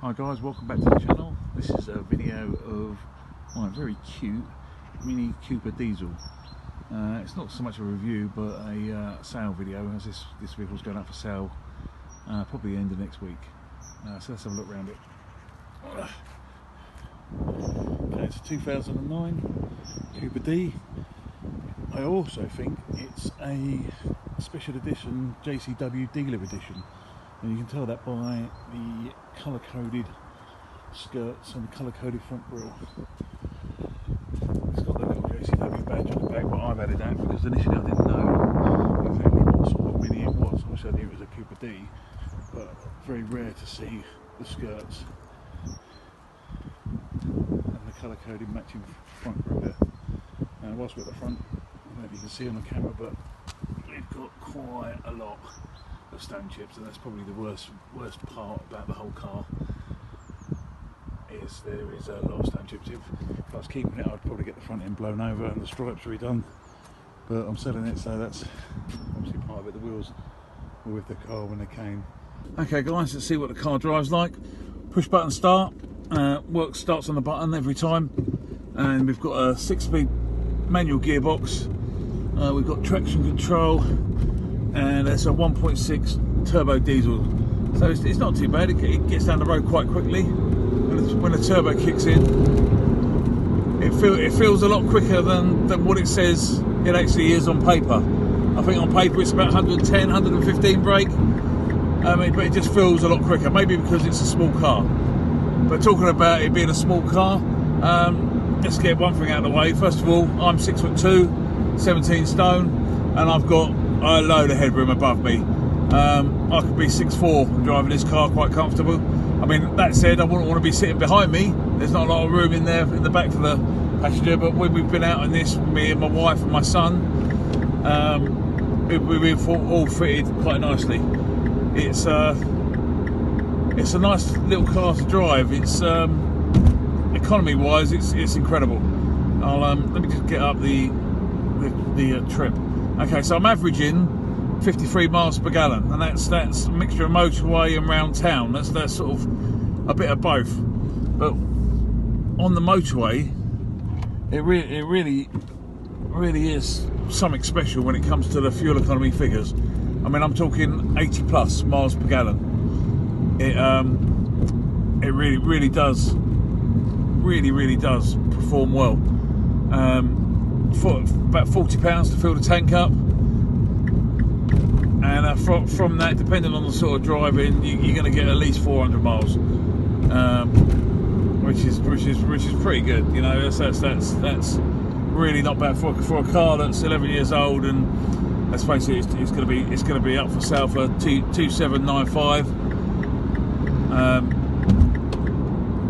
Hi guys, welcome back to the channel. This is a video of my very cute Mini Cooper diesel. It's not so much a review but a sale video, as this vehicle's going up for sale probably the end of next week. So let's have a look around it. Okay, it's a 2009 Cooper D. I also think it's a special edition JCW dealer edition. And you can tell that by the colour-coded skirts and the colour-coded front grille. It's got the little JCW badge on the back, but I've added that because initially I didn't know exactly what sort of Mini it was. Obviously I knew it was a Cooper D, but very rare to see the skirts and the colour-coded matching front grille there. And whilst we're at the front, I don't know if you can see on the camera, but we've got quite a lot of stone chips, and that's probably the worst part about the whole car. Is there is a lot of stone chips. If I was keeping it, I'd probably get the front end blown over and the stripes redone, but I'm selling it, so that's obviously part of it. The wheels were with the car when they came. Okay guys, let's see what the car drives like. Push button start, work starts on the button every time, and we've got a 6-speed manual gearbox. We've got traction control, and it's a 1.6 turbo diesel, so it's not too bad. It gets down the road quite quickly. When the turbo kicks in, it feels a lot quicker than what it says it actually is on paper. I think on paper it's about 110, 115 brake, but it just feels a lot quicker, maybe because it's a small car. But talking about it being a small car, let's get one thing out of the way. First of all, I'm 6'2", 17 stone, and I've got a load of headroom above me. I could be 6'4" driving this car quite comfortable. I mean, that said, I wouldn't want to be sitting behind me. There's not a lot of room in there in the back for the passenger, but when we've been out in this, me and my wife and my son, we've all fitted quite nicely. It's a nice little car to drive. It's economy wise, it's incredible. Let me just get up the trip. Okay, so I'm averaging 53 miles per gallon, and that's a mixture of motorway and round town. That's sort of a bit of both. But on the motorway, it really is something special when it comes to the fuel economy figures. I mean, I'm talking 80 plus miles per gallon. It really does perform well. For about £40 to fill the tank up, and from that, depending on the sort of driving, you're going to get at least 400 miles, which is pretty good. You know, that's really not bad for a car that's 11 years old. And let's face it, it's going to be up for sale for 2,795.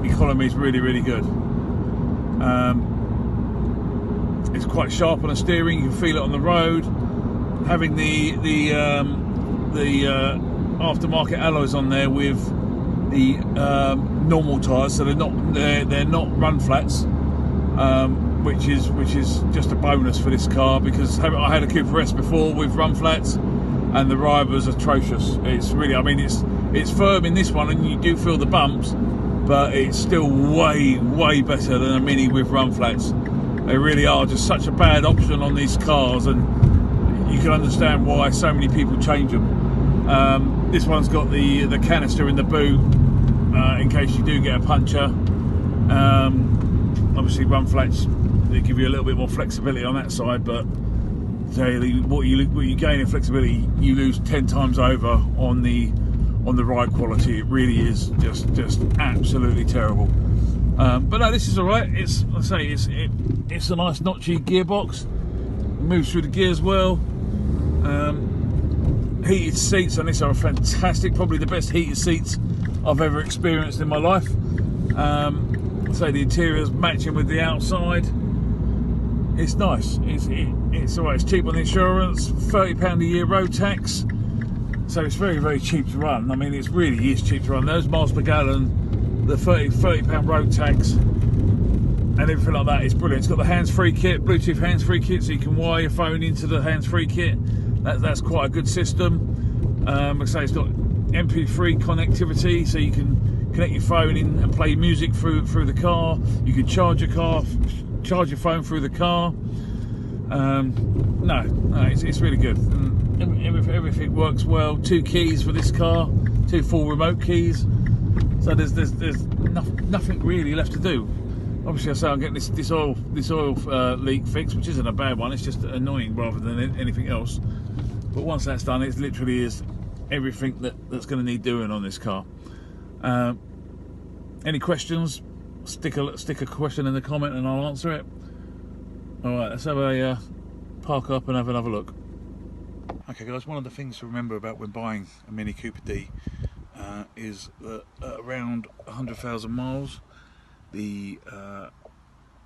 Economy is really good. It's quite sharp on the steering. You can feel it on the road. Having the aftermarket alloys on there with the normal tyres, so they're not run flats, which is just a bonus for this car, because I had a Cooper S before with run flats, and the ride was atrocious. It's really, I mean, it's firm in this one, and you do feel the bumps, but it's still way better than a Mini with run flats. They really are just such a bad option on these cars, and you can understand why so many people change them. This one's got the canister in the boot in case you do get a puncture. Obviously run flats, they give you a little bit more flexibility on that side, but what you gain in flexibility, you lose 10 times over on the ride quality. It really is just absolutely terrible. But no, this is all right. It's a nice notchy gearbox. Moves through the gears well. Heated seats on this are fantastic. Probably the best heated seats I've ever experienced in my life. So the interior's matching with the outside. It's nice. It's all right. It's cheap on the insurance. £30 a year road tax. So it's very cheap to run. I mean, it really is cheap to run. Those miles per gallon, the £30 road tax, and everything like that is brilliant. It's got the hands-free kit, Bluetooth hands-free kit, so you can wire your phone into the hands-free kit. That's quite a good system. Like I say, it's got MP3 connectivity, so you can connect your phone in and play music through the car. You can charge your phone through the car. No, it's really good. And everything works well. 2 keys for this car, 2 full remote keys. So there's nothing really left to do. Obviously, I say I'm getting this oil leak fixed, which isn't a bad one. It's just annoying rather than anything else. But once that's done, it literally is everything that's going to need doing on this car. Any questions? Stick a question in the comment and I'll answer it. All right, let's have a park up and have another look. Okay, guys. One of the things to remember about when buying a Mini Cooper D is that at around 100,000 miles, the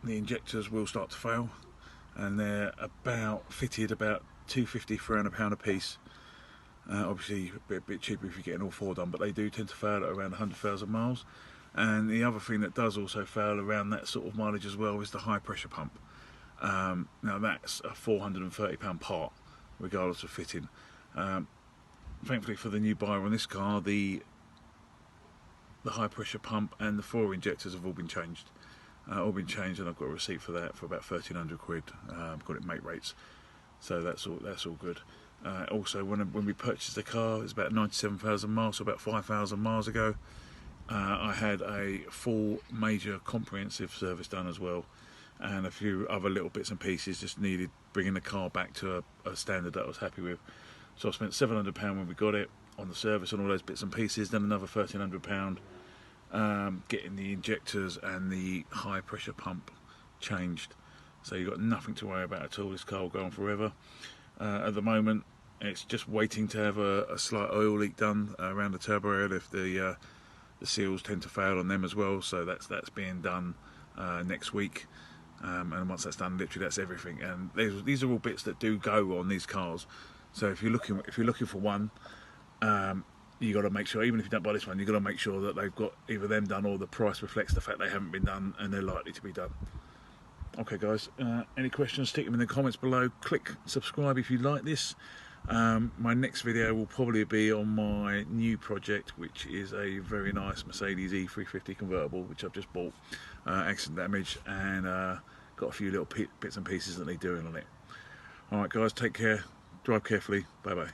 injectors will start to fail, and they're fitted about £250–300 a piece. Obviously a bit cheaper if you're getting all 4 done, but they do tend to fail at around 100,000 miles. And the other thing that does also fail around that sort of mileage as well is the high pressure pump. Now that's a £430 part, regardless of fitting. Thankfully for the new buyer on this car, the high pressure pump and the 4 injectors have all been changed. And I've got a receipt for that for about 1,300 quid. I've got it mate rates, so that's all good. Also, when we purchased the car, it was about 97,000 miles, so about 5,000 miles ago. I had a full major comprehensive service done as well, and a few other little bits and pieces just needed bringing the car back to a standard that I was happy with. So I spent £700 when we got it on the service and all those bits and pieces, then another £1,300 getting the injectors and the high pressure pump changed. So you've got nothing to worry about at all. This car will go on forever. At the moment, it's just waiting to have a slight oil leak done around the turbo area. If the seals tend to fail on them as well, so that's being done next week. And once that's done, literally that's everything. And these are all bits that do go on these cars. So if you're looking for one, you got to make sure, even if you don't buy this one, you got to make sure that they've got either them done or the price reflects the fact they haven't been done and they're likely to be done. Okay, guys. Any questions? Stick them in the comments below. Click subscribe if you like this. My next video will probably be on my new project, which is a very nice Mercedes E350 convertible, which I've just bought, accident damage, and got a few little bits and pieces that need doing on it. Alright guys, take care, drive carefully, bye bye.